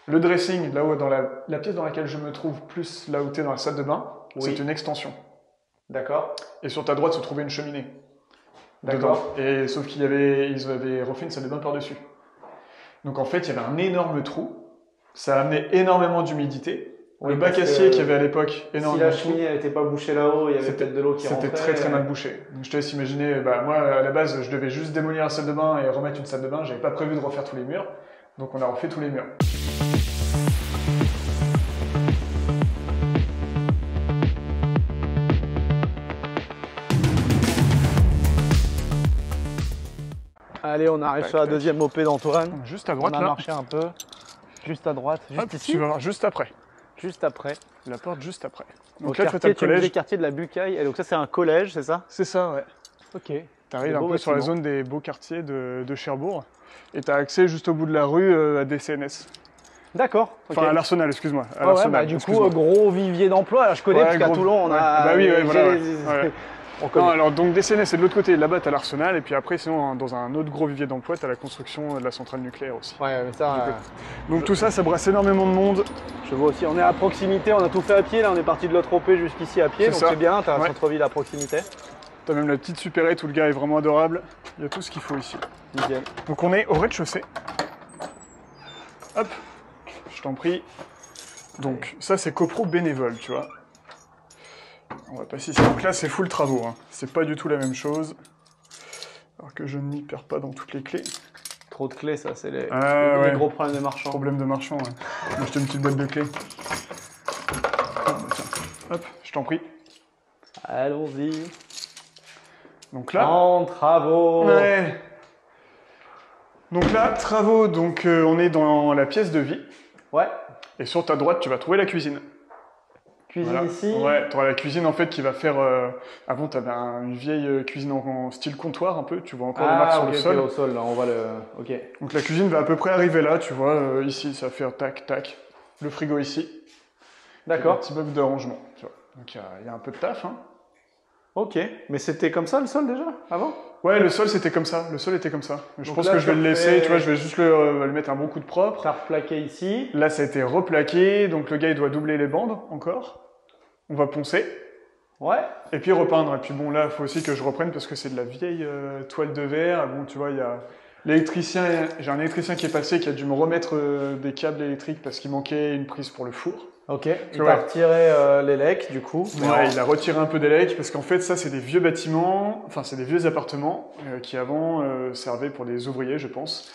Le dressing, là où dans la pièce dans laquelle je me trouve, plus là où tu es dans la salle de bain, Oui. c'est une extension. D'accord. Et sur ta droite se trouvait une cheminée. D'accord. Dedans. Et sauf ils avaient refait une salle de bain par-dessus. Donc en fait, il y avait un énorme trou. Ça amenait énormément d'humidité. Oui, Le bac parce acier que qu'il y avait à l'époque, Si énormément la de trous. cheminée n'était pas bouchée là-haut, il y avait peut-être de l'eau qui rentrait. C'était très très mal bouché. Donc je te laisse imaginer, moi à la base, je devais juste démolir la salle de bain et remettre une salle de bain. J'avais pas prévu de refaire tous les murs. Donc on a refait tous les murs. Allez, on arrive Tac, sur la tac. deuxième OP d'Antoine. Juste à droite On a là. marché un peu. Juste à droite. Juste Hop, ici. tu vas voir juste après. Juste après. La porte juste après. Au Donc là, tu vois, t'as quartier, le tu me disais collège. quartier de la Bucaille. Et donc ça, c'est un collège, c'est ça? C'est ça, ouais. Ok. T'arrives Des un beaux peu sur la bâtiments. zone des beaux quartiers de Cherbourg. Et t'as accès juste au bout de la rue à des CNS. D'accord. ok. Enfin, à l'Arsenal, excuse-moi. À Ouais, l'Arsenal, du coup, excuse-moi. gros vivier d'emploi. Là, je connais Ouais, parce qu'à gros- Toulon, on ouais. a. Bah oui, ouais, voilà, ouais. Ouais. On Non, connaît. alors donc des CNS, c'est de l'autre côté. Là-bas, t'as l'Arsenal. Et puis après, sinon, dans un autre gros vivier d'emploi, t'as la construction de la centrale nucléaire aussi. Ouais, mais ça. Donc tout ça, ça brasse énormément de monde. Je vois aussi. On est à proximité. On a tout fait à pied. Là, on est parti de l'autre OP jusqu'ici à pied. C'est Donc ça. c'est bien. T'as un Ouais. centre-ville à proximité. T'as même la petite supérette où le gars est vraiment adorable. Il y a tout ce qu'il faut ici. Nickel. Donc on est au rez-de-chaussée. Hop, je t'en prie. Donc ça c'est copro bénévole, tu vois. On va passer ici. Donc là c'est full travaux, hein. C'est pas du tout la même chose. Alors que je n'y perds pas dans toutes les clés. Trop de clés, ça, c'est les Ouais. gros problèmes de marchands. Problème de marchand, ouais. Moi j'étais une petite boîte de clés. Ah, bah, tiens. Hop, je t'en prie. Allons-y. Donc là... En travaux. Ouais. Donc là, travaux, donc on est dans la pièce de vie. Ouais. Et sur ta droite, tu vas trouver la cuisine. Cuisine Voilà. ici. Ouais, tu auras la cuisine en fait qui va faire. Avant, tu avais une vieille cuisine en style comptoir un peu, tu vois encore les marques sur ok, le ok, sol. au sol, là, on voit le. Ok. Donc la cuisine va à peu près arriver là, tu vois, ici, ça va faire tac, tac. Le frigo ici. Un D'accord. petit bug de rangement, tu vois. Donc il y a un peu de taf, hein. Ok. Mais c'était comme ça le sol déjà, avant? Ouais, le sol c'était comme ça, le sol était comme ça. Je Donc pense là, que je vais tu le laisser, refais- tu vois, je vais juste le mettre un bon coup de propre. T'as replaqué ici. Là, ça a été replaqué, donc le gars il doit doubler les bandes encore. On va poncer. Ouais. Et puis repeindre. Et puis bon, là, il faut aussi que je reprenne parce que c'est de la vieille toile de verre. Bon, tu vois, il y a l'électricien. J'ai un électricien qui est passé qui a dû me remettre des câbles électriques parce qu'il manquait une prise pour le four. Ok. Il Ouais. t'a retiré les lecs, du coup. Ouais, il a retiré un peu d'élec parce qu'en fait, ça, c'est des vieux bâtiments, enfin, c'est des vieux appartements qui avant servaient pour des ouvriers, je pense.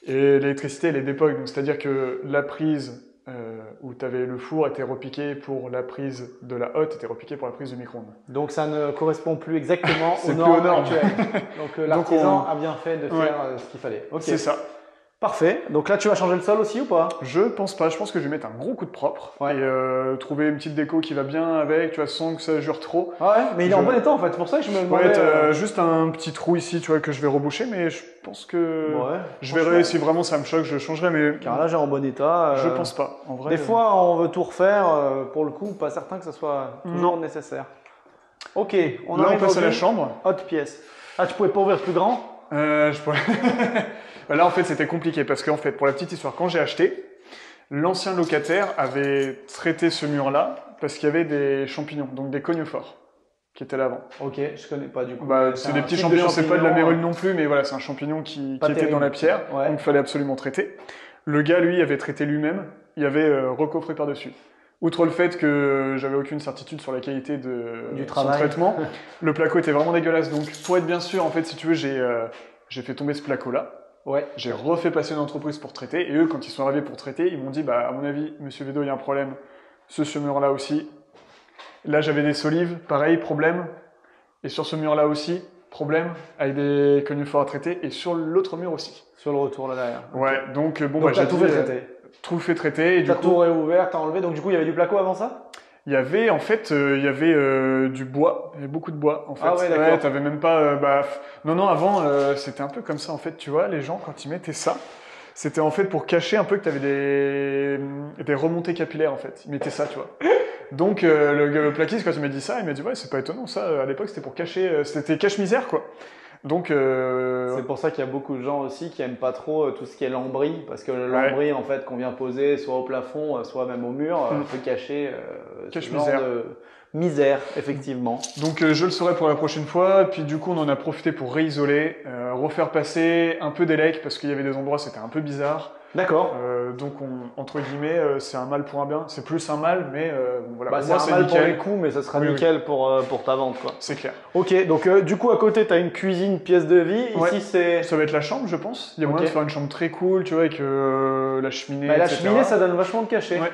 Et l'électricité, elle est d'époque. Donc, c'est-à-dire que la prise où tu avais le four était repiquée pour la prise de la hotte, était repiquée pour la prise du micro-ondes. Donc ça ne correspond plus exactement C'est aux plus normes aux normes. actuelles. Donc l'artisan on- a bien fait de faire Ouais. ce qu'il fallait. Ok. C'est ça. Parfait. Donc là, tu vas changer le sol aussi ou pas? Je pense pas, je pense que je vais mettre un gros coup de propre Ouais. et trouver une petite déco qui va bien avec, tu vois, sans que ça jure trop. Ah ouais, mais il est en Je- bon état en fait. C'est pour ça que je me demandais. Ouais, t'as juste un petit trou ici, tu vois, que je vais reboucher, mais je pense que Ouais. je verrai si vraiment ça me choque, je changerai, mais Car là, j'ai en bon état. je pense pas. En vrai, Des fois, on veut tout refaire. Pour le coup, pas certain que ça soit toujours nécessaire. Ok. On là on arrive passe à la au chambre. Haute pièce. Ah, tu pouvais pas ouvrir plus grand? Je pourrais- Bah là en fait c'était compliqué parce qu'en fait pour la petite histoire, quand j'ai acheté, l'ancien locataire avait traité ce mur-là parce qu'il y avait des champignons, donc des coniophores qui étaient là avant. Ok, je connais pas du coup. Bah, c'est des un petits type de champignons, c'est pas de la champignon, mérule non plus, mais voilà, c'est un champignon qui Pas était terrible. dans la pierre, Ouais. donc il fallait absolument traiter. Le gars, lui, avait traité lui-même, il avait recoffré par-dessus. Outre le fait que j'avais aucune certitude sur la qualité de Du son travail. traitement, le placo était vraiment dégueulasse. Donc, pour être bien sûr, en fait, si tu veux, j'ai fait tomber ce placo-là. Ouais. J'ai refait passer une entreprise pour traiter, et eux, quand ils sont arrivés pour traiter, ils m'ont dit, bah, à mon avis, monsieur Vedo, il y a un problème. Ce mur-là aussi. Là, j'avais des solives, pareil, problème. Et sur ce mur-là aussi, problème, avec des conifères à traiter, et sur l'autre mur aussi. Sur le retour là derrière. Ouais, donc bon, Donc bah, t'as j'ai tout dit, fait traiter. tout fait traiter, et du T'as coup, tout réouvert, t'as enlevé. Donc du coup, il y avait du placo avant ça? il y avait, en fait, il y avait du bois, il y avait beaucoup de bois, en fait. Ah ouais, d'accord. T'avais même pas, non, avant, c'était un peu comme ça, en fait, tu vois, les gens, quand ils mettaient ça, c'était en fait pour cacher un peu que t'avais des remontées capillaires, en fait. Ils mettaient ça, tu vois. Donc, le plaquiste, quand il m'a dit ça, il m'a dit, ouais, c'est pas étonnant, ça, à l'époque, c'était pour cacher, c'était cache-misère, quoi. Donc, C'est pour ça qu'il y a beaucoup de gens aussi qui aiment pas trop tout ce qui est lambris, parce que le lambris en fait qu'on vient poser soit au plafond, soit même au mur, peut cacher ce genre de misère, effectivement. Donc je le saurai pour la prochaine fois, puis du coup on en a profité pour réisoler, refaire passer un peu d'élec parce qu'il y avait des endroits c'était un peu bizarre. D'accord. Donc entre guillemets c'est un mal pour un bien, c'est plus un mal mais voilà. Bah, c'est un mal pour les coups mais ça sera nickel pour ta vente quoi. C'est clair. Ok, donc du coup à côté tu as une cuisine pièce de vie, ici c'est... Ça va être la chambre je pense, il y a moyen de faire une chambre très cool tu vois avec la cheminée, la cheminée ça donne vachement de cachet. Ouais.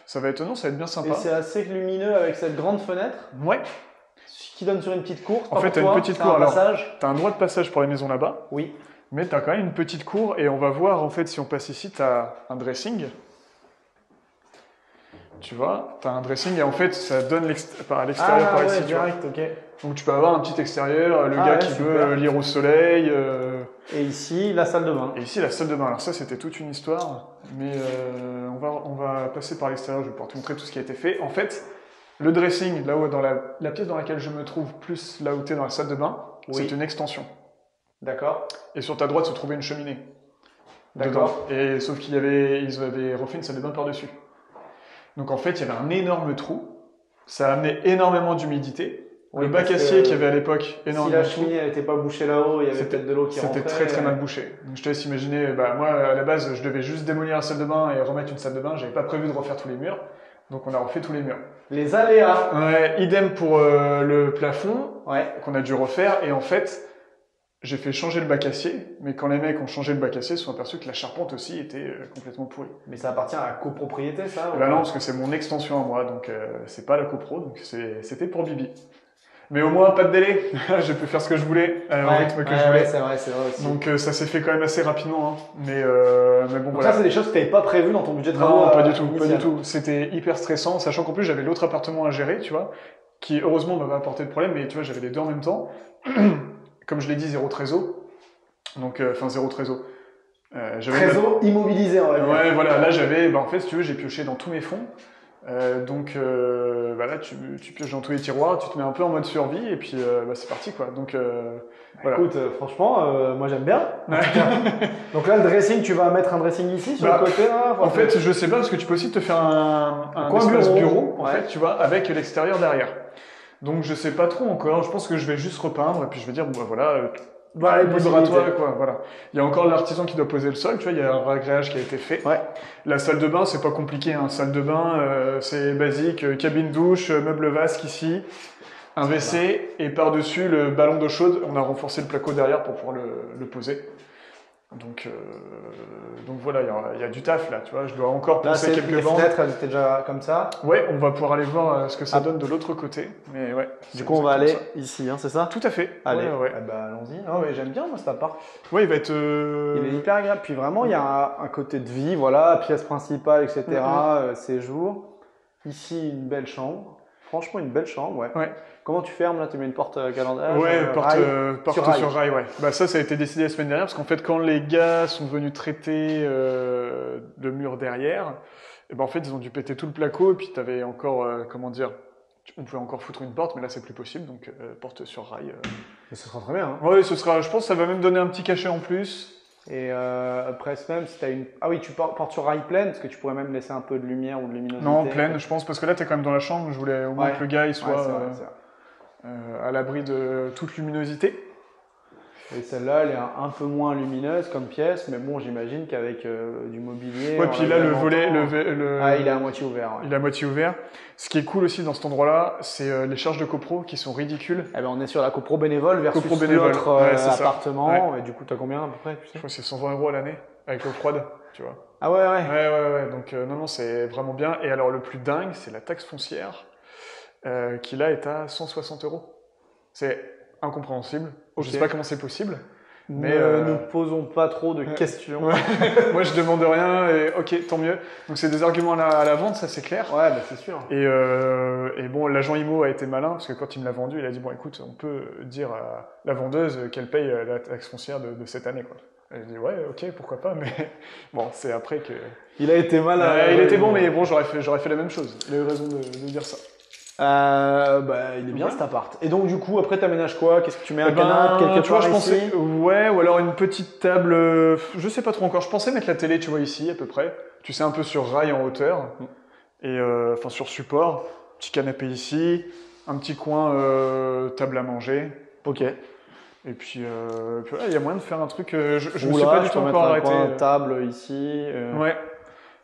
Ça va être étonnant, ça va être bien sympa. Et c'est assez lumineux avec cette grande fenêtre. Ouais. Qui donne sur une petite cour. En fait, tu as une petite cour. Alors, tu as un droit de passage pour les maisons là-bas. Oui. Mais tu as quand même une petite cour et on va voir en fait si on passe ici, tu as un dressing. Tu vois, tu as un dressing et en fait ça donne à l'extérieur par ici. Direct, ok. Donc tu peux avoir un petit extérieur, le gars qui veut lire au soleil. Et ici, la salle de bain. Et ici, la salle de bain. Alors ça, c'était toute une histoire, mais on va passer par l'extérieur, je vais pouvoir te montrer tout ce qui a été fait. En fait, le dressing, là-haut, dans la pièce dans laquelle je me trouve, plus là où tu es dans la salle de bain, c'est une extension. D'accord. Et sur ta droite se trouvait une cheminée. D'accord. Et sauf ils avaient refait une salle de bain par-dessus. Donc en fait, il y avait un énorme trou. Ça a amené énormément d'humidité. Le bac acier qu'il y avait à l'époque, énormément. Si la cheminée n'était pas bouchée là-haut, il y avait peut-être de l'eau qui rentrait. C'était très très mal bouché. Donc je te laisse imaginer, moi à la base, je devais juste démolir la salle de bain et remettre une salle de bain. J'avais pas prévu de refaire tous les murs. Donc on a refait tous les murs. Les aléas. Ouais, idem pour le plafond, qu'on a dû refaire. Et en fait, j'ai fait changer le bac acier, mais quand les mecs ont changé le bac acier, ils se sont aperçus que la charpente aussi était complètement pourrie. Mais ça appartient à la copropriété, ça Bah non, parce que c'est mon extension à moi, donc c'est pas la copro, donc c'était pour Bibi. Mais au moins, pas de délai. J'ai pu faire ce que je voulais, au rythme que je voulais. C'est vrai aussi. Donc ça s'est fait quand même assez rapidement, hein. Mais bon, donc voilà. Ça, c'est des choses que tu n'avais pas prévues dans ton budget de travaux. Non, pas du tout, pas du tout. C'était hyper stressant, sachant qu'en plus, j'avais l'autre appartement à gérer, tu vois, qui heureusement m'avait apporté de problème, mais tu vois, j'avais les deux en même temps. Comme je l'ai dit, zéro trésor. Donc, zéro trésor. Trésor immobilisé, en vrai. Ouais, voilà, là j'avais, en fait, si tu veux, j'ai pioché dans tous mes fonds. Donc là, tu pioches dans tous les tiroirs, tu te mets un peu en mode survie, et puis c'est parti, quoi. Donc, voilà. Écoute, franchement, moi j'aime bien. Donc là, le dressing, tu vas mettre un dressing ici, sur le côté là, en fait, je sais pas, parce que tu peux aussi te faire un espace bureau, en fait, tu vois, avec l'extérieur derrière. Donc je sais pas trop encore, je pense que je vais juste repeindre, et puis je vais dire, bon, voilà, libre à toi, quoi, voilà. Il y a encore l'artisan qui doit poser le sol, tu vois, il y a un ragréage qui a été fait. Ouais. La salle de bain, c'est pas compliqué, hein. Salle de bain, c'est basique, cabine douche, meuble vasque ici, un WC, et par-dessus le ballon d'eau chaude, on a renforcé le placo derrière pour pouvoir le poser. Donc voilà, il y a du taf là, tu vois, je dois encore pousser quelques bandes. Les fenêtres, elles étaient déjà comme ça. Ouais, on va pouvoir aller voir ce que ça donne de l'autre côté, mais ouais. Du coup, on va aller ici, hein, c'est ça? Tout à fait. Allez, allons-y. Non, mais j'aime bien, moi, cet appart. Ouais, il va être... Il est hyper agréable, puis vraiment, il y a un côté de vie, voilà, pièce principale, etc., séjour. Ici, une belle chambre. Franchement, une belle chambre, ouais. Comment tu fermes là? Tu mets une porte calandage? Ouais, porte sur rail, ouais. Bah ça a été décidé la semaine dernière parce qu'en fait, quand les gars sont venus traiter le mur derrière, et en fait, ils ont dû péter tout le placo et puis t'avais encore, on pouvait encore foutre une porte, mais là c'est plus possible, donc porte sur rail. Mais ce sera très bien. Hein. Ouais, je pense que ça va même donner un petit cachet en plus. Et après, même si tu as une. Ah oui, tu portes sur rail pleine, parce que tu pourrais même laisser un peu de lumière ou de luminosité. Non, pleine, je pense, parce que là, tu es quand même dans la chambre. Je voulais au moins que le gars il soit à l'abri de toute luminosité. Et celle-là, elle est un peu moins lumineuse comme pièce, mais bon, j'imagine qu'avec du mobilier. Ouais, puis là, le volet. Il est à moitié ouvert. Ouais. Il est à moitié ouvert. Ce qui est cool aussi dans cet endroit-là, c'est les charges de copro qui sont ridicules. Eh ben, on est sur la copro bénévole versus l'autre appartement. Ouais. Et du coup, tu as combien à peu près, tu sais? Je crois que c'est 120 € à l'année, avec l'eau froide, tu vois. Ah ouais. Ouais. Donc, non, c'est vraiment bien. Et alors, le plus dingue, c'est la taxe foncière, qui là est à 160 €. C'est incompréhensible. Okay. Je sais pas comment c'est possible. Mais ne posons pas trop de questions. Ouais. Moi, je demande rien et ok, tant mieux. Donc, c'est des arguments à la vente, ça c'est clair. Ouais, bah, c'est sûr. Et bon, l'agent IMO a été malin parce que quand il me l'a vendu, il a dit bon, écoute, on peut dire à la vendeuse qu'elle paye la taxe foncière de cette année, quoi. Et j'ai dit ouais, ok, pourquoi pas, mais bon, c'est après que. Il a été malin. Il était bon, mais bon, j'aurais fait la même chose. Il a eu raison de dire ça. Il est bien cet appart. Et donc du coup, après t'aménages quoi? Qu'est-ce que tu mets, un canapé quelque tu vois, part je ici? pensais, ouais, ou alors une petite table, je sais pas trop encore. Je pensais mettre la télé, tu vois, ici à peu près. Tu sais, un peu sur rail en hauteur et enfin sur support. Petit canapé ici, un petit coin table à manger. Ok. Et puis, voilà, il y a moyen de faire un truc. Je me Ou suis pas là, du je tout peux mettre encore un arrêté. coin table ici. Ouais.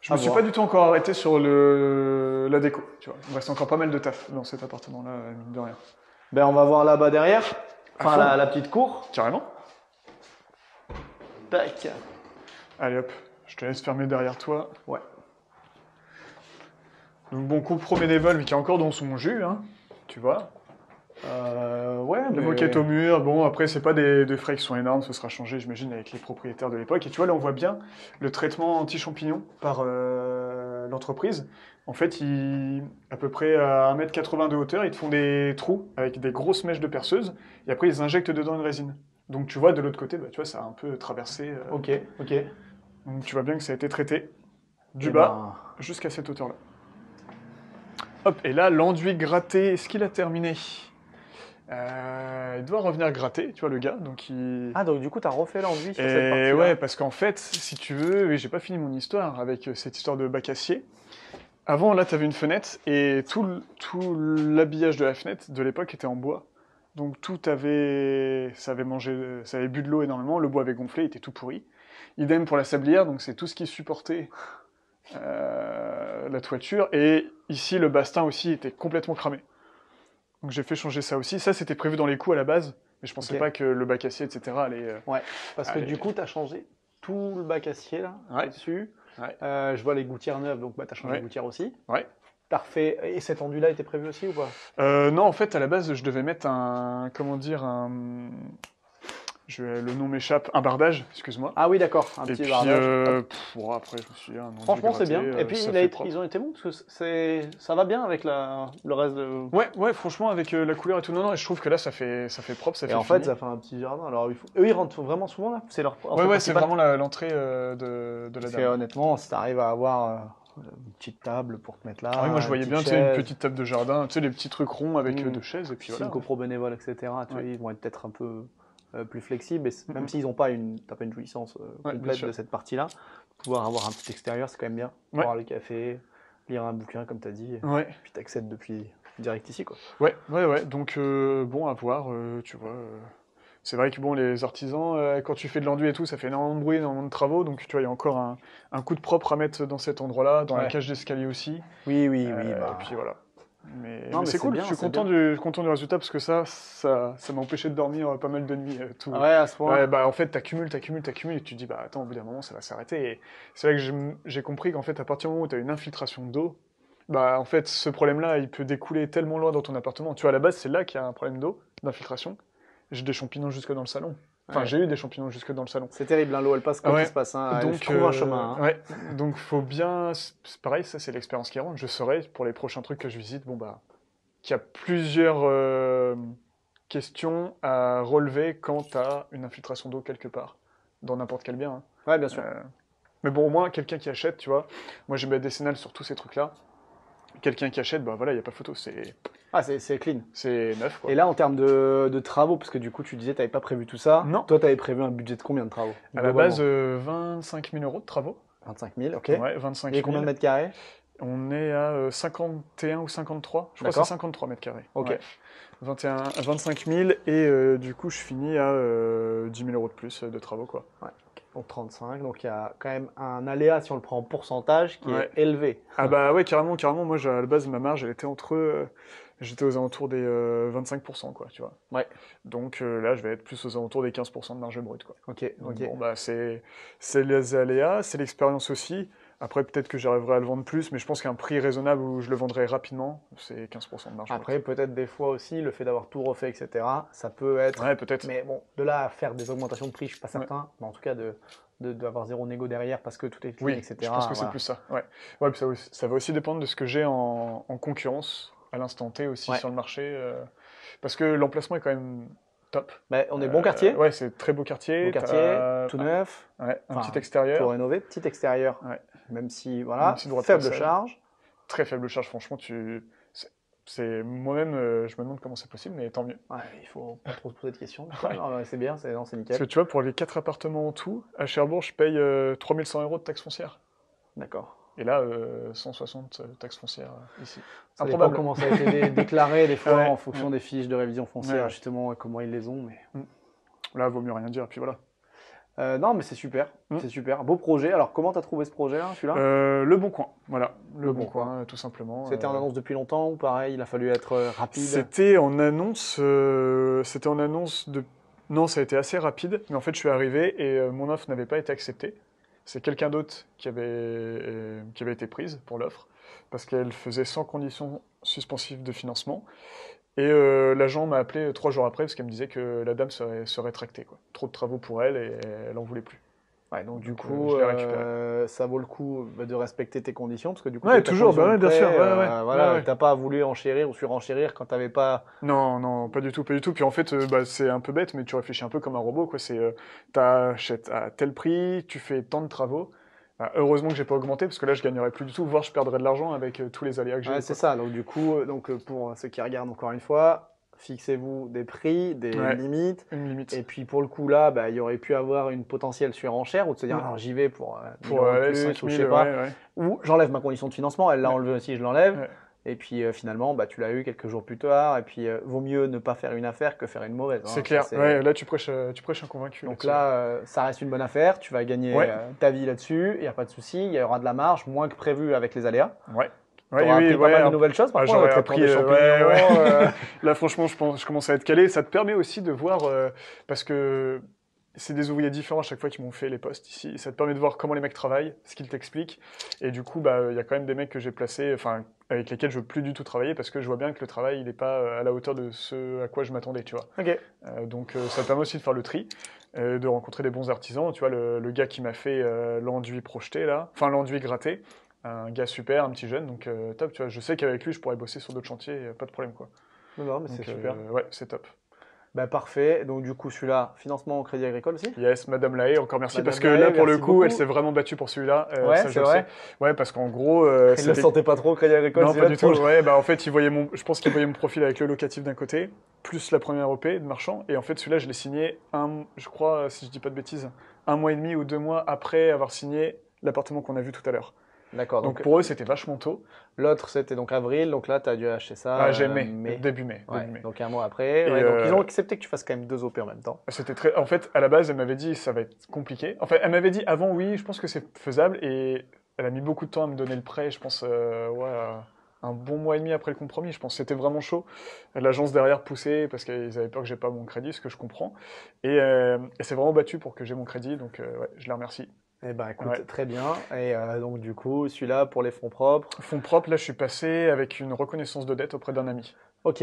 Je À me suis voir. pas du tout encore arrêté sur la déco. Tu vois, il me reste encore pas mal de taf dans cet appartement-là, mine de rien. Ben on va voir là-bas derrière. Enfin fond. la petite cour. Carrément. Tac. Allez hop, je te laisse fermer derrière toi. Ouais. Donc bon, copro bénévole, mais qui est encore dans son jus, hein, tu vois. Ouais, Les mais... moquettes au mur, bon après c'est pas des frais qui sont énormes, ce sera changé j'imagine avec les propriétaires de l'époque. Et tu vois là on voit bien le traitement anti-champignons par l'entreprise. En fait, à peu près à 1,80 m de hauteur, ils te font des trous avec des grosses mèches de perceuse et après ils injectent dedans une résine. Donc tu vois de l'autre côté, tu vois ça a un peu traversé. Ok. Donc tu vois bien que ça a été traité du Et bas jusqu'à cette hauteur-là. Hop, et là l'enduit gratté, est-ce qu'il a terminé? Il doit revenir gratter, tu vois, le gars. Donc Ah, donc du coup, t'as refait l'enduit sur cette Et partie-là. ouais, parce qu'en fait, si tu veux, oui, j'ai pas fini mon histoire avec cette histoire de bac acier. Avant, là, t'avais une fenêtre et tout l'habillage de la fenêtre de l'époque était en bois. Donc ça avait mangé, ça avait bu de l'eau énormément, le bois avait gonflé, il était tout pourri. Idem pour la sablière, donc c'est tout ce qui supportait la toiture. Et ici, le bastin aussi était complètement cramé. Donc j'ai fait changer ça aussi. Ça, c'était prévu dans les coûts à la base, mais je pensais pas que le bac acier, etc. allait... Ouais, parce que du coup, tu as changé tout le bac acier là, dessus. Ouais. Je vois les gouttières neuves, donc tu as changé les gouttières aussi. Ouais. T'as refait... Et cet enduit-là était prévu aussi ou pas? Non, en fait, à la base, je devais mettre le nom m'échappe, un bardage, excuse-moi. Ah oui, d'accord, un petit bardage. Bon, après, je me suis dit, franchement, c'est bien. Et puis, ils ont été bons, parce que ça va bien avec le reste de... Ouais, franchement, avec la couleur et tout, non, et je trouve que là, ça fait propre, ça fait Et en fini. fait, ça fait un petit jardin. Alors, eux, ils rentrent vraiment souvent, là? C'est leur... Ouais, c'est vraiment l'entrée de la dame. Honnêtement, si t'arrives à avoir... une petite table pour te mettre là. Ah oui, moi je voyais bien une petite table de jardin, tu sais, les petits trucs ronds avec deux chaises, et puis voilà. C'est une copro bénévole, etc. Tu vois, ils vont être peut-être un peu plus flexibles, et même s'ils n'ont pas une jouissance complète de cette partie-là, pouvoir avoir un petit extérieur, c'est quand même bien. Boire le café, lire un bouquin, comme tu as dit, et puis t'accèdes depuis direct ici, quoi. Ouais. Donc, bon, à voir, tu vois. C'est vrai que bon, les artisans, quand tu fais de l'enduit et tout, ça fait énormément de bruit, énormément de travaux. Donc, tu vois, il y a encore un coup de propre à mettre dans cet endroit-là, dans la cage d'escalier aussi. Oui. Et puis voilà. Mais c'est cool, je suis content du résultat parce que ça m'a empêché de dormir pas mal de nuits. Tout. Ah ouais, à ce point. En fait, t'accumules et tu te dis, bah attends, au bout d'un moment, ça va s'arrêter. Et c'est vrai que j'ai compris qu'en fait, à partir du moment où tu as une infiltration d'eau, bah en fait, ce problème-là, il peut découler tellement loin dans ton appartement. Tu vois, à la base, c'est là qu'il y a un problème d'eau, d'infiltration. J'ai des champignons jusque dans le salon. Enfin, j'ai eu des champignons jusque dans le salon. C'est terrible, hein, l'eau, elle passe comme il se passe. Hein, donc, trouve un chemin. Hein. Ouais, donc faut bien... C'est pareil, ça, c'est l'expérience qui rentre. Je saurai, pour les prochains trucs que je visite, qu'il y a plusieurs questions à relever quand tu as une infiltration d'eau quelque part, dans n'importe quel bien. Hein. Ouais, bien sûr. Mais bon, au moins, quelqu'un qui achète, tu vois, moi j'ai mis décennale sur tous ces trucs-là. Quelqu'un qui achète, bah voilà, il n'y a pas photo, c'est... Ah, c'est clean. C'est neuf, quoi. Et là, en termes de travaux, parce que du coup, tu disais que tu n'avais pas prévu tout ça. Non. Toi, tu avais prévu un budget de combien de travaux? À la base, 25 000 euros de travaux. 25 000, ok. Ouais, 25 000. Et combien de mètres carrés? On est à 51 ou 53. Je crois que c'est 53 mètres carrés. Ok. Ouais. 25 000 et du coup, je finis à 10 000 euros de plus de travaux, quoi. Ouais. Donc 35, donc il y a quand même un aléa si on le prend en pourcentage qui est élevé. Ah bah ouais, carrément. Moi, à la base, ma marge, elle était j'étais aux alentours des 25%, quoi, tu vois. Ouais. Donc là, je vais être plus aux alentours des 15% de marge brute, quoi. Ok. Bon, bah c'est les aléas, c'est l'expérience aussi. Après, peut-être que j'arriverai à le vendre plus, mais je pense qu'un prix raisonnable où je le vendrai rapidement, c'est 15% de marge. Après, peut-être des fois aussi, le fait d'avoir tout refait, etc., ça peut être... Ouais, peut-être. Mais bon, de là à faire des augmentations de prix, je suis pas certain. Mais en tout cas, d'avoir zéro négo derrière parce que tout est clean, etc. Je pense que c'est plus ça. Ouais, puis ça va aussi dépendre de ce que j'ai en concurrence à l'instant T aussi sur le marché. Parce que l'emplacement est quand même top. Bah, on est bon quartier. Ouais, c'est très beau quartier. Beau quartier, tout neuf. Ouais, un petit extérieur. Tout rénové, petit extérieur. Ouais. Même si, voilà, faible charge. Très faible charge, franchement, moi-même, je me demande comment c'est possible, mais tant mieux. Ouais, il faut pas trop se poser de questions. Ouais. C'est bien, c'est nickel. Parce que tu vois, pour les 4 appartements en tout, à Cherbourg, je paye 3100 € de taxes foncières. D'accord. Et là, 160 taxes foncières ici. Ça dépend comment ça a été déclaré, des fois, en fonction des fiches de révision foncière, justement, comment ils les ont. Mais... Là, vaut mieux rien dire, et puis voilà. Non, mais c'est super, c'est super. Beau projet. Alors, comment tu as trouvé ce projet-là, celui-là Le Bon Coin, voilà. Le Bon Coin, tout simplement. C'était en annonce depuis longtemps ou pareil, il a fallu être rapide? C'était en annonce de... Non, ça a été assez rapide, mais en fait, je suis arrivé et mon offre n'avait pas été acceptée. C'est quelqu'un d'autre qui avait été prise pour l'offre, parce qu'elle faisait sans condition suspensive de financement. Et l'agent m'a appelé 3 jours après parce qu'elle me disait que la dame se rétractait, quoi. Trop de travaux pour elle et elle n'en voulait plus. Ouais, donc du coup, ça vaut le coup de respecter tes conditions parce que du coup, toujours, bien sûr. Voilà, t'as pas voulu enchérir ou surenchérir quand t'avais pas. Non, pas du tout. Puis en fait, c'est un peu bête, mais tu réfléchis un peu comme un robot, quoi. C'est, t'achètes à tel prix, tu fais tant de travaux. Heureusement que j'ai pas augmenté parce que là je gagnerais plus du tout, voire je perdrais de l'argent avec tous les aléas que j'ai. Ouais, c'est ça. Donc du coup, pour ceux qui regardent encore une fois, fixez-vous des prix, des limites. Une limite. Et puis pour le coup là, il y aurait pu avoir une potentielle surenchère ou de se dire alors j'y vais pour plus 5 000, ou je sais pas, ou j'enlève ma condition de financement, elle l'a enlevé aussi, je l'enlève. Et puis finalement, tu l'as eu quelques jours plus tard. Et puis, vaut mieux ne pas faire une affaire que faire une mauvaise. C'est clair. Là, tu prêches un convaincu. Donc là, ça reste une bonne affaire. Tu vas gagner ta vie là-dessus. Il n'y a pas de souci. Il y aura de la marge, moins que prévu avec les aléas. Tu auras appris pas mal de nouvelles choses. Par contre, j'aurais appris des champignons. Là, franchement, je commence à être calé. Ça te permet aussi de voir, parce que c'est des ouvriers différents à chaque fois qui m'ont fait les postes ici. Ça te permet de voir comment les mecs travaillent, ce qu'ils t'expliquent. Et du coup, il y a quand même des mecs que j'ai placés, avec lesquels je veux plus du tout travailler parce que je vois bien que le travail, il n'est pas à la hauteur de ce à quoi je m'attendais, tu vois. Donc, ça te permet aussi de faire le tri, de rencontrer des bons artisans. Tu vois, le gars qui m'a fait l'enduit projeté, là, enfin, l'enduit gratté, un gars super, un petit jeune, donc top, tu vois. Je sais qu'avec lui, je pourrais bosser sur d'autres chantiers, pas de problème, quoi. Non, mais c'est super. Ouais, c'est top. Parfait. Donc du coup, celui-là, financement au Crédit Agricole aussi? Yes, Madame Lahaye, encore merci, parce que là, pour le coup, elle s'est vraiment battue pour celui-là. C'est vrai. Ouais, parce qu'en gros... il ne le sentait pas trop au Crédit Agricole? Non, pas du tout. En fait, je pense qu'il voyait mon profil avec le locatif d'un côté, plus la première OP de marchand. Et en fait, celui-là, je l'ai signé, je crois, si je dis pas de bêtises, 1 mois et demi ou 2 mois après avoir signé l'appartement qu'on a vu tout à l'heure. D'accord. Donc pour eux, c'était vachement tôt. L'autre, c'était donc avril, donc là, tu as dû acheter ça début mai. Donc 1 mois après. Donc ils ont accepté que tu fasses quand même 2 OP en même temps. En fait, à la base, elle m'avait dit ça va être compliqué. En fait, elle m'avait dit avant, oui, je pense que c'est faisable. Et elle a mis beaucoup de temps à me donner le prêt, je pense, un bon mois et demi après le compromis. Je pense que c'était vraiment chaud. L'agence derrière poussait parce qu'ils avaient peur que j'ai pas mon crédit, ce que je comprends. Et elle s'est vraiment battue pour que j'ai mon crédit, donc je la remercie. Écoute, très bien. Et donc du coup, celui-là pour les fonds propres. Fonds propres, là je suis passé avec une reconnaissance de dette auprès d'un ami. Ok.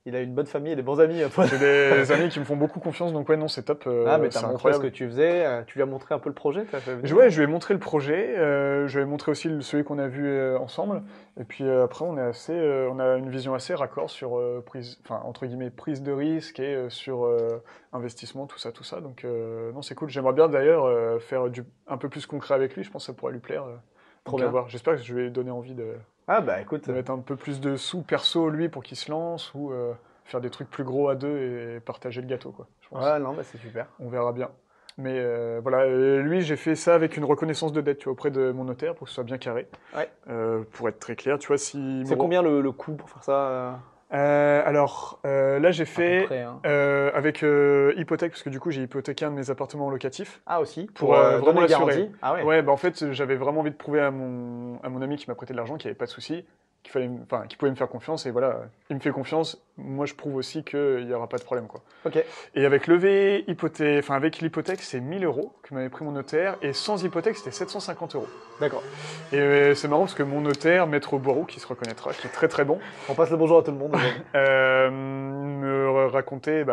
Il a une bonne famille et des bons amis. J'ai des amis qui me font beaucoup confiance, donc non, c'est top. Mais t'as montré ce que tu faisais, tu lui as montré un peu le projet? Je lui ai montré le projet, je lui ai montré aussi celui qu'on a vu ensemble, et puis après on a une vision assez raccord sur entre guillemets prise de risque et sur investissement, tout ça, donc non c'est cool. J'aimerais bien d'ailleurs faire un peu plus concret avec lui, je pense que ça pourrait lui plaire. Trop bien. J'espère que je vais lui donner envie de... écoute, de mettre un peu plus de sous perso lui pour qu'il se lance ou faire des trucs plus gros à deux et partager le gâteau, quoi. Je pense. C'est super. On verra bien. Mais voilà, lui j'ai fait ça avec une reconnaissance de dette, tu vois, auprès de mon notaire pour que ce soit bien carré. Pour être très clair, tu vois, si... C'est combien le coût pour faire ça? Là j'ai fait près, hein. avec hypothèque, parce que du coup j'ai hypothéqué un de mes appartements locatifs. Ah aussi? Pour vraiment l'assurer. Ah ouais. En fait j'avais vraiment envie de prouver à mon ami qui m'a prêté de l'argent qu'il n'y avait pas de souci, qu'il pouvait me faire confiance, et voilà, il me fait confiance, moi je prouve aussi qu'il n'y aura pas de problème, quoi. Ok. Et avec avec l'hypothèque c'est 1 000 € que m'avait pris mon notaire, et sans hypothèque c'était 750 €. D'accord. Et c'est marrant parce que mon notaire, Maître Boiroux, qui se reconnaîtra, qui est très très bon, on passe le bonjour à tout le monde. me racontait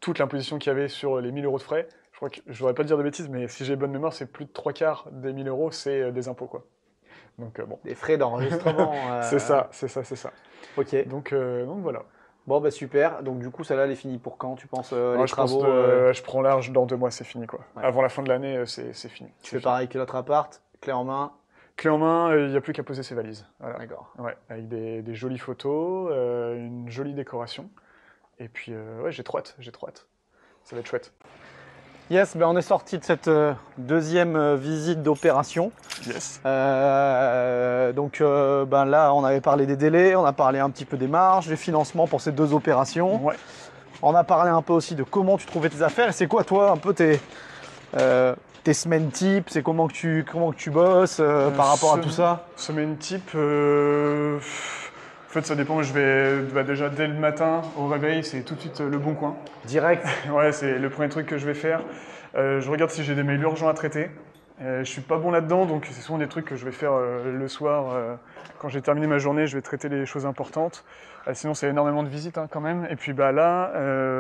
toute l'imposition qu'il y avait sur les 1 000 € de frais. Je crois que je voudrais pas dire de bêtises, mais si j'ai bonne mémoire, c'est plus de 3/4 des 1 000 €, c'est des impôts, quoi. Donc bon. Des frais d'enregistrement. C'est ça. Ok. Donc voilà. Bon, super. Donc du coup, celle-là, elle est finie pour quand, tu penses, les travaux? Je prends large, dans 2 mois, c'est fini, quoi. Ouais. Avant la fin de l'année, c'est fini. Tu fais pareil que l'autre appart, clé en main? Clé en main, il n'y a plus qu'à poser ses valises. Voilà. D'accord. Ouais, avec des jolies photos, une jolie décoration. Et puis, ouais, j'ai trop hâte. Ça va être chouette. Yes, ben on est sorti de cette deuxième visite d'opération. Yes. Donc ben là, on avait parlé des délais, on a parlé un petit peu des marges, des financements pour ces 2 opérations. Ouais. On a parlé un peu aussi de comment tu trouvais tes affaires. Et c'est quoi, toi, un peu tes semaines types? C'est comment que tu bosses par rapport à tout ça? Semaine type, en fait, ça dépend. Je vais déjà dès le matin au réveil, c'est tout de suite le bon coin. Direct. Ouais, c'est le premier truc que je vais faire. Je regarde si j'ai des mails urgents à traiter. Je suis pas bon là-dedans, donc c'est souvent des trucs que je vais faire le soir. Quand j'ai terminé ma journée, je vais traiter les choses importantes. Sinon, c'est énormément de visites quand même. Et puis là,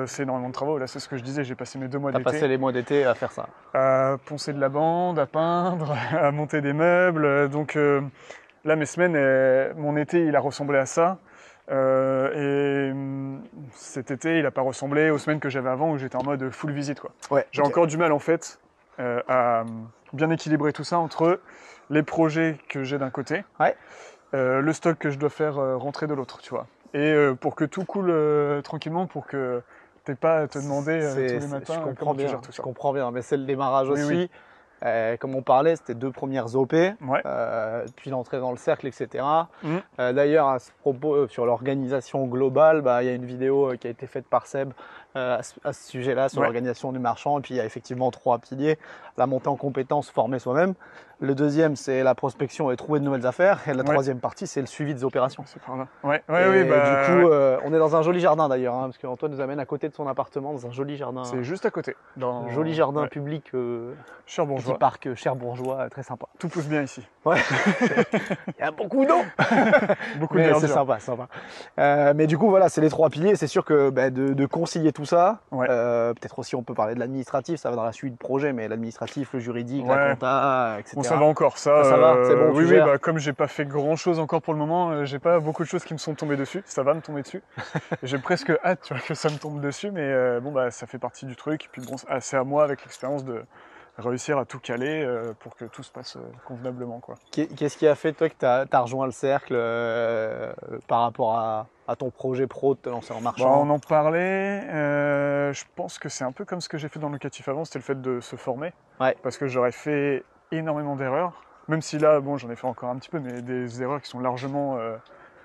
c'est énormément de travaux. Là, c'est ce que je disais, j'ai passé mes 2 mois d'été. T'as passé les mois d'été à faire ça. À poncer de la bande, à peindre, à monter des meubles. Donc là, mes semaines, mon été, il a ressemblé à ça. Et cet été, il n'a pas ressemblé aux semaines que j'avais avant où j'étais en mode full visite, quoi. Ouais, J'ai encore du mal en fait à bien équilibrer tout ça entre les projets que j'ai d'un côté, ouais. Le stock que je dois faire rentrer de l'autre, tu vois. Et pour que tout coule tranquillement, pour que t'aies pas à te demander tous les matins comment tu gères tout ça. Je comprends bien, mais c'est le démarrage Oui, aussi. oui. Comme on parlait, c'était 2 premières OP, Ouais. puis l'entrée dans le cercle, etc. Mmh. D'ailleurs, à ce propos, sur l'organisation globale, il y a une vidéo qui a été faite par Seb à ce sujet-là, sur l'organisation du marchand. Et puis, il y a effectivement 3 piliers. La montée en compétences, former soi-même. Le deuxième, c'est la prospection et trouver de nouvelles affaires. Et la troisième partie, c'est le suivi des opérations. C'est par là. Oui, du coup, on est dans un joli jardin d'ailleurs, parce qu'Antoine nous amène à côté de son appartement, dans un joli jardin. C'est juste à côté. Un joli jardin public. Cherbourgeois. Petit parc cherbourgeois, très sympa. Tout pousse bien ici. Ouais. Il y a beaucoup d'eau. Beaucoup de verdure. C'est sympa. Mais du coup, voilà, c'est les 3 piliers. C'est sûr que de concilier tout ça, peut-être aussi on peut parler de l'administratif, ça va dans la suite du projet, mais l'administratif, le juridique, la compta, etc. Bon, ça va encore, ça va, c'est bon, oui, comme j'ai pas fait grand-chose encore pour le moment, j'ai pas beaucoup de choses qui me sont tombées dessus. Ça va me tomber dessus. J'ai presque hâte, tu vois, que ça me tombe dessus, mais ça fait partie du truc. Et puis bon, c'est à moi, avec l'expérience, de réussir à tout caler pour que tout se passe convenablement, quoi. Qu'est-ce qui a fait, toi, que tu as rejoint le cercle par rapport à ton projet pro de te lancer en marchand? On en parlait. Je pense que c'est un peu comme ce que j'ai fait dans le locatif avant, c'était le fait de se former. Ouais. Parce que j'aurais fait énormément d'erreurs. Même si là, bon, j'en ai fait encore un petit peu, mais des erreurs qui sont largement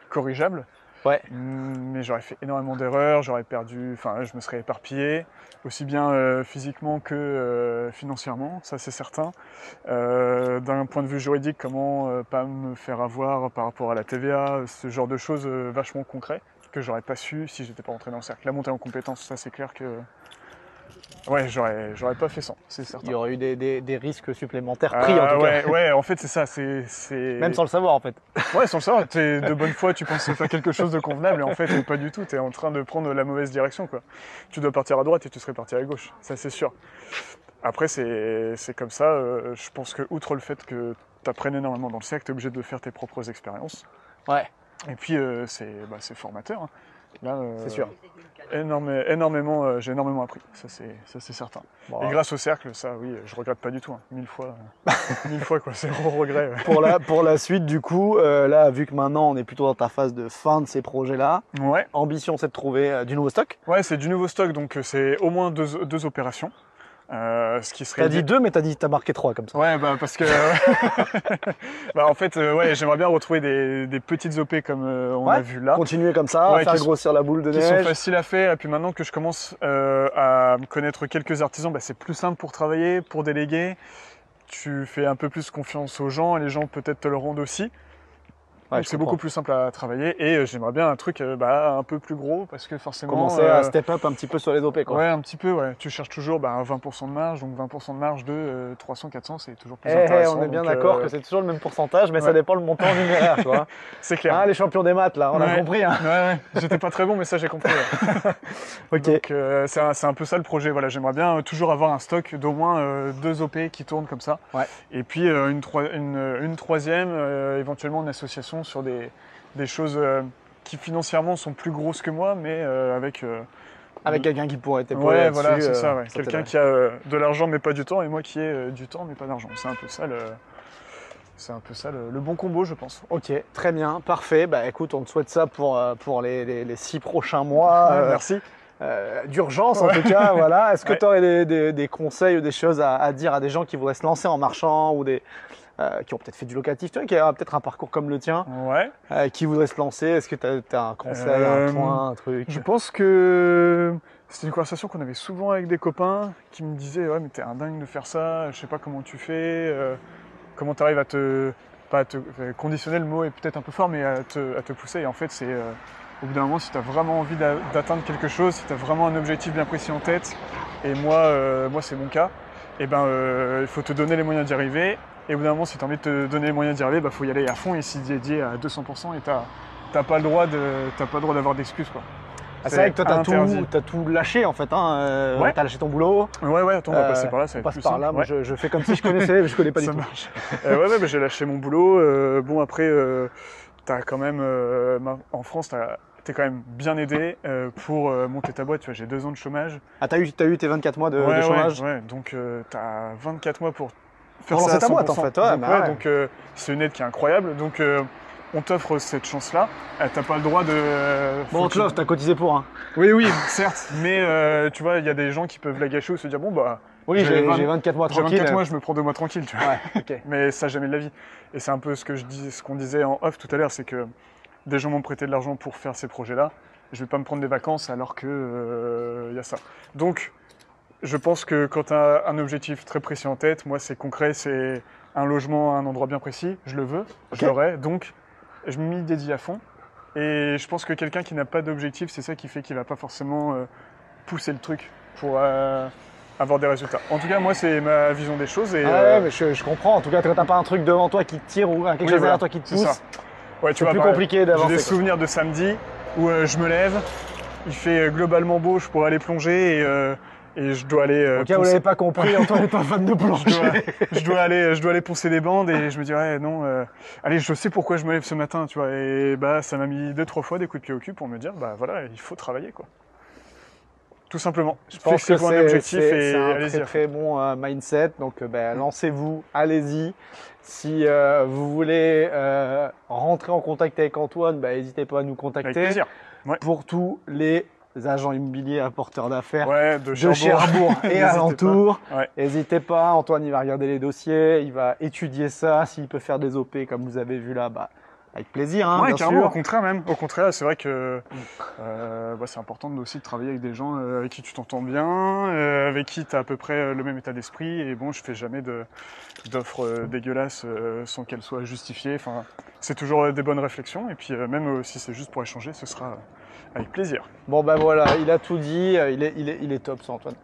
corrigeables. Ouais. Mais j'aurais fait énormément d'erreurs, je me serais éparpillé, aussi bien physiquement que financièrement, ça c'est certain. D'un point de vue juridique, comment pas me faire avoir par rapport à la TVA, ce genre de choses vachement concrets que j'aurais pas su si j'étais pas rentré dans le cercle. La montée en compétences, ça c'est clair que... Ouais, j'aurais pas fait ça, c'est certain. Il y aurait eu des risques supplémentaires pris en tout cas. Ouais, en fait c'est ça, Même sans le savoir en fait. Ouais, sans le savoir, t'es de bonne foi, tu penses faire quelque chose de convenable et en fait pas du tout, t'es en train de prendre la mauvaise direction, quoi. Tu dois partir à droite et tu serais parti à gauche, ça c'est sûr. Après c'est comme ça, je pense que outre le fait que t'apprennes énormément dans le cercle, t'es obligé de faire tes propres expériences. Ouais. Et puis c'est formateur, hein. Là, c'est sûr. Énormément, j'ai énormément appris, ça c'est certain. Bon, et grâce au cercle, ça oui, je regrette pas du tout, hein. 1000 fois, 1000 fois quoi, c'est gros regret. Pour la suite du coup, là vu que maintenant on est plutôt dans ta phase de fin de ces projets-là, ambition c'est de trouver du nouveau stock? Ouais, c'est du nouveau stock, donc c'est au moins deux opérations. Ce qui serait... T'as dit 2, mais t'as marqué 3 comme ça. Ouais, parce que en fait, j'aimerais bien retrouver des petites OP comme on a vu là. Continuer comme ça, faire grossir la boule de neige. Qui sont faciles à faire. Et puis maintenant que je commence à connaître quelques artisans, c'est plus simple pour travailler, pour déléguer. Tu fais un peu plus confiance aux gens et les gens peut-être te le rendent aussi. Donc c'est beaucoup plus simple à travailler et j'aimerais bien un truc un peu plus gros parce que forcément... Commencer à step up un petit peu sur les OP, quoi. Ouais, un petit peu, ouais. Tu cherches toujours 20% de marge, donc 20% de marge de 300, 400, c'est toujours plus intéressant. On est bien d'accord que c'est toujours le même pourcentage, mais ça dépend le montant numéraire, tu vois. C'est clair. Ah, les champions des maths, là, on a compris. Hein. Ouais. J'étais pas très bon, mais ça, j'ai compris. Ok. Donc c'est un peu ça le projet. Voilà, j'aimerais bien toujours avoir un stock d'au moins 2 OP qui tournent comme ça. Ouais. Et puis une troisième, éventuellement une association sur des choses qui financièrement sont plus grosses que moi, mais avec quelqu'un qui pourrait t'épauler. Ouais, voilà, c'est ça. Quelqu'un qui a de l'argent mais pas du temps, et moi qui ai du temps mais pas d'argent. C'est un peu ça c'est un peu ça le bon combo, je pense. Ok, très bien, parfait. Bah écoute, on te souhaite ça pour les 6 prochains mois. Merci. D'urgence en tout cas, voilà. Est-ce que tu aurais des conseils ou des choses à dire à des gens qui voudraient se lancer en marchand ou qui ont peut-être fait du locatif, tu vois, qui a peut-être un parcours comme le tien, qui voudraient se lancer? Est-ce que tu as un conseil, un point, un truc? Je pense que c'était une conversation qu'on avait souvent avec des copains qui me disaient ouais mais t'es un dingue de faire ça, je sais pas comment tu fais, comment tu arrives pas à te conditionner, le mot est peut-être un peu fort, mais à te pousser. Et en fait c'est au bout d'un moment, si tu as vraiment envie d'atteindre quelque chose, si tu as vraiment un objectif bien précis en tête, et moi c'est mon cas, et il faut te donner les moyens d'y arriver. Et au bout d'un moment, si tu as envie de te donner les moyens d'y arriver, faut y aller à fond et s'y dédier à 200%, et t'as pas le droit d'avoir d'excuses, quoi. Ah, c'est vrai que toi, t'as tout lâché en fait, hein. T'as lâché ton boulot. Ouais, attends, on va passer par là, ça va être plus simple. Moi, je fais comme si je connaissais, mais je connais pas du tout. Marche. J'ai lâché mon boulot. Bon, après, t'as quand même, en France, t'es quand même bien aidé pour monter ta boîte. Tu vois, j'ai 2 ans de chômage. Ah, t'as eu tes 24 mois de chômage? Ouais, donc t'as 24 mois pour faire ça à 100%. Ta boîte en fait, donc c'est une aide qui est incroyable. Donc on t'offre cette chance-là. T'as pas le droit de. Bon, on te l'offre, t'as cotisé pour. Hein. Oui, certes. Mais tu vois, il y a des gens qui peuvent la gâcher ou se dire bon bah. Oui, j'ai 24 mois tranquille. J'ai 24 mois, je me prends 2 mois tranquille, tu vois. Ouais, ok. Mais ça, jamais de la vie. Et c'est un peu ce qu'on disait en off tout à l'heure, c'est que des gens m'ont prêté de l'argent pour faire ces projets-là. Je vais pas me prendre des vacances alors que y a ça. Donc, je pense que quand tu as un objectif très précis en tête, moi c'est concret, c'est un logement à un endroit bien précis, je le veux, je l'aurai, donc je m'y dédie à fond. Et je pense que quelqu'un qui n'a pas d'objectif, c'est ça qui fait qu'il va pas forcément pousser le truc pour avoir des résultats. En tout cas, moi c'est ma vision des choses. Et, mais je comprends, en tout cas quand t'as pas un truc devant toi qui te tire ou quelque chose derrière toi qui te pousse, c'est plus compliqué d'avancer. J'ai des souvenirs de samedi où je me lève, il fait globalement beau, je pourrais aller plonger et je dois aller. Ok, vous l'avez pas compris, Antoine n'est pas fan de plongée. je dois aller poncer des bandes et je me dirais non. Allez, je sais pourquoi je me lève ce matin, tu vois. Et ça m'a mis 2-3 fois des coups de pied au cul pour me dire voilà, il faut travailler, quoi. Tout simplement. Je pense que c'est un très bon mindset. Donc lancez-vous, allez-y. Si vous voulez rentrer en contact avec Antoine, n'hésitez pas à nous contacter. Avec plaisir. Ouais. Pour tous les agents immobiliers, apporteurs d'affaires de Cherbourg et alentours. N'hésitez pas, Antoine il va regarder les dossiers, il va étudier ça, s'il peut faire des OP comme vous avez vu là, avec plaisir, hein, bien carrément, sûr. Au contraire, c'est vrai que c'est important aussi de travailler avec des gens avec qui tu t'entends bien, avec qui tu as à peu près le même état d'esprit. Et bon, je fais jamais d'offres dégueulasses sans qu'elles soient justifiées. Enfin, c'est toujours des bonnes réflexions. Et puis même si c'est juste pour échanger, ce sera avec plaisir. Bon voilà, il a tout dit, il est top ça, Antoine.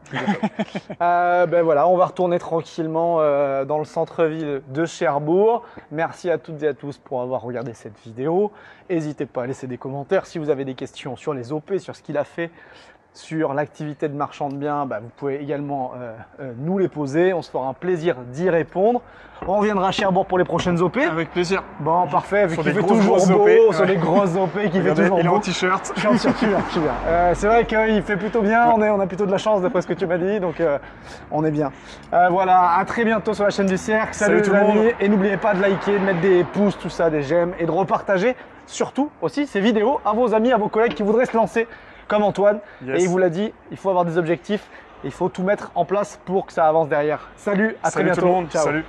Voilà, on va retourner tranquillement dans le centre-ville de Cherbourg. Merci à toutes et à tous pour avoir regardé cette vidéo. N'hésitez pas à laisser des commentaires si vous avez des questions sur les OP, sur ce qu'il a fait, sur l'activité de marchand de biens, vous pouvez également nous les poser. On se fera un plaisir d'y répondre. On reviendra à Cherbourg pour les prochaines OP. Avec plaisir. Bon, parfait. Vu qu'il fait toujours beau, sur les grosses OP, qu'il fait toujours beau. Il est en t-shirt. Je suis en t-shirt. C'est vrai qu'il fait plutôt bien. On a plutôt de la chance d'après ce que tu m'as dit. Donc, on est bien. Voilà, à très bientôt sur la chaîne du Cercle. Salut les amis. Et n'oubliez pas de liker, de mettre des pouces, tout ça, des j'aime et de repartager surtout aussi ces vidéos à vos amis, à vos collègues qui voudraient se lancer comme Antoine. Et il vous l'a dit, il faut avoir des objectifs, il faut tout mettre en place pour que ça avance derrière. Salut, à très bientôt. Tout le monde. Ciao. Salut.